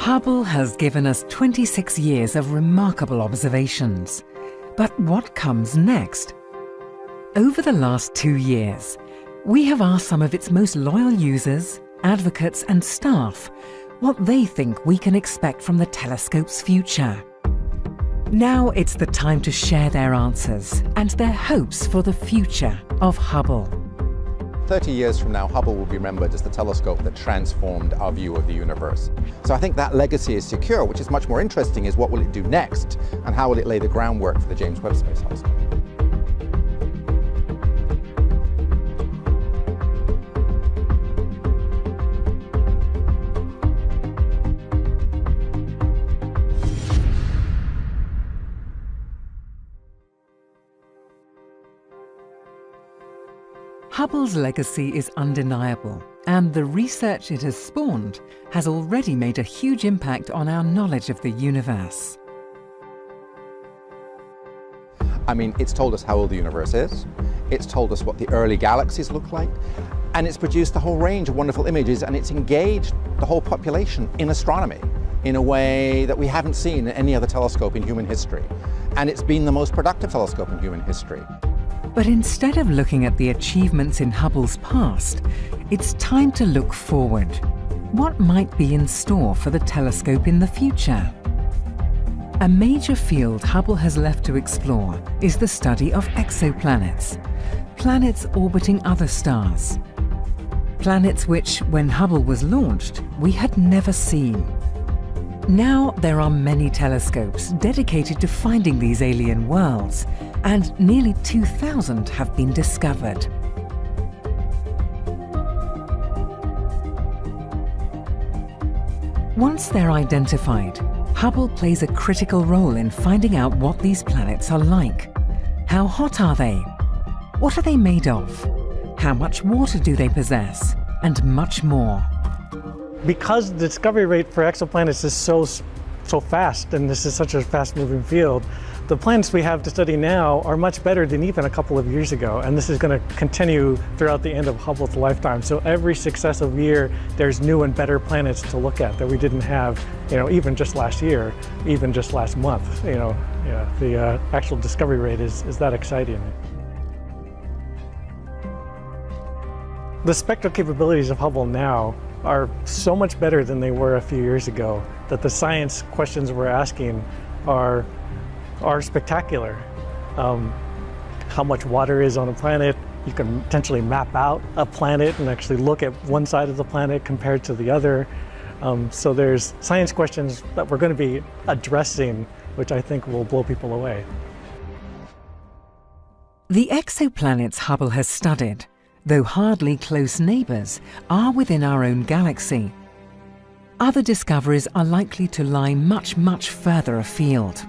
Hubble has given us 26 years of remarkable observations. But what comes next? Over the last 2 years, we have asked some of its most loyal users, advocates and staff what they think we can expect from the telescope's future. Now it's the time to share their answers and their hopes for the future of Hubble. 30 years from now, Hubble will be remembered as the telescope that transformed our view of the universe. So I think that legacy is secure. Which is much more interesting is what will it do next, and how will it lay the groundwork for the James Webb Space Telescope. Hubble's legacy is undeniable, and the research it has spawned has already made a huge impact on our knowledge of the universe. I mean, it's told us how old the universe is, it's told us what the early galaxies look like, and it's produced a whole range of wonderful images, and it's engaged the whole population in astronomy in a way that we haven't seen in any other telescope in human history. And it's been the most productive telescope in human history. But instead of looking at the achievements in Hubble's past, it's time to look forward. What might be in store for the telescope in the future? A major field Hubble has left to explore is the study of exoplanets, planets orbiting other stars. Planets which, when Hubble was launched, we had never seen. Now there are many telescopes dedicated to finding these alien worlds, and nearly 2,000 have been discovered. Once they're identified, Hubble plays a critical role in finding out what these planets are like. How hot are they? What are they made of? How much water do they possess? And much more. Because the discovery rate for exoplanets is so fast, and this is such a fast-moving field, the planets we have to study now are much better than even a couple of years ago, and this is going to continue throughout the end of Hubble's lifetime. So every successive year, there's new and better planets to look at that we didn't have, even just last year, even just last month. The actual discovery rate is that exciting. The spectral capabilities of Hubble now are so much better than they were a few years ago that the science questions we're asking are spectacular. How much water is on a planet? You can potentially map out a planet and actually look at one side of the planet compared to the other. So there's science questions that we're going to be addressing, which I think will blow people away. The exoplanets Hubble has studied, though hardly close neighbours, are within our own galaxy. Other discoveries are likely to lie much, much further afield.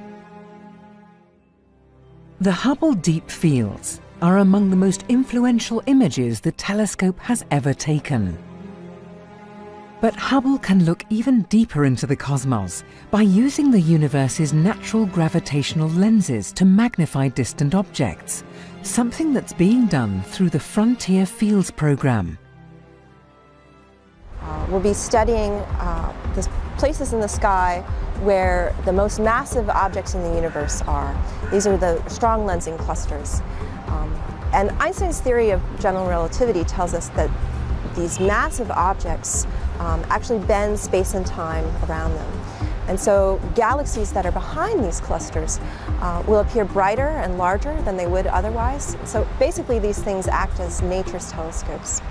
The Hubble Deep Fields are among the most influential images the telescope has ever taken. But Hubble can look even deeper into the cosmos by using the universe's natural gravitational lenses to magnify distant objects, something that's being done through the Frontier Fields program. We'll be studying the places in the sky where the most massive objects in the universe are. These are the strong lensing clusters. And Einstein's theory of general relativity tells us that these massive objects actually bend space and time around them. And so galaxies that are behind these clusters will appear brighter and larger than they would otherwise. So basically these things act as nature's telescopes.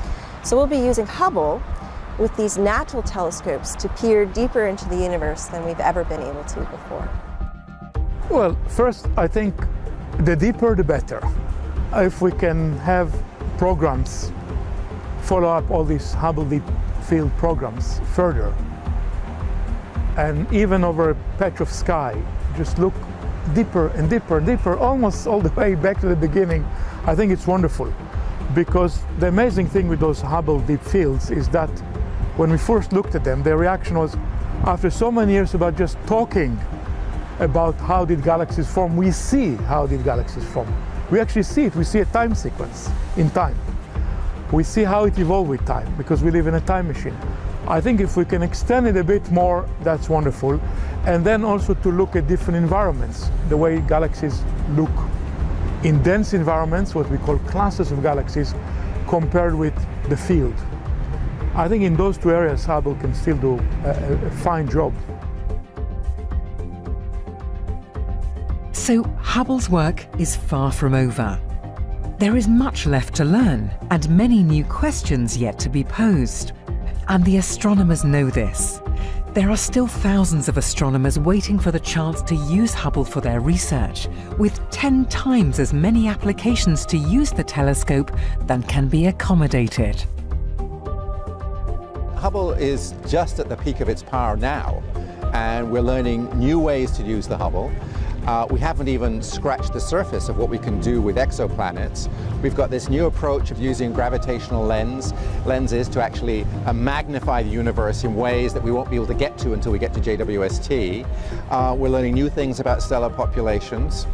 So we'll be using Hubble with these natural telescopes to peer deeper into the universe than we've ever been able to before. Well, first, I think the deeper the better. If we can have programs follow up all these Hubble Deep Field programs further, and even over a patch of sky, just look deeper and deeper and deeper, almost all the way back to the beginning, I think it's wonderful. Because the amazing thing with those Hubble Deep Fields is that when we first looked at them, the reaction was, after so many years about just talking about how did galaxies form, we see how did galaxies form. We actually see it. We see a time sequence in time. We see how it evolved with time, because we live in a time machine. I think if we can extend it a bit more, that's wonderful. And then also to look at different environments, the way galaxies look in dense environments, what we call clusters of galaxies, compared with the field. I think in those two areas, Hubble can still do a fine job. So Hubble's work is far from over. There is much left to learn and many new questions yet to be posed. And the astronomers know this. There are still thousands of astronomers waiting for the chance to use Hubble for their research, with 10 times as many applications to use the telescope than can be accommodated. Hubble is just at the peak of its power now, and we're learning new ways to use the Hubble. We haven't even scratched the surface of what we can do with exoplanets. We've got this new approach of using gravitational lenses to actually magnify the universe in ways that we won't be able to get to until we get to JWST. We're learning new things about stellar populations.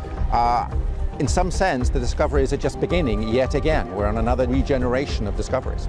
In some sense, the discoveries are just beginning yet again. We're on another regeneration of discoveries.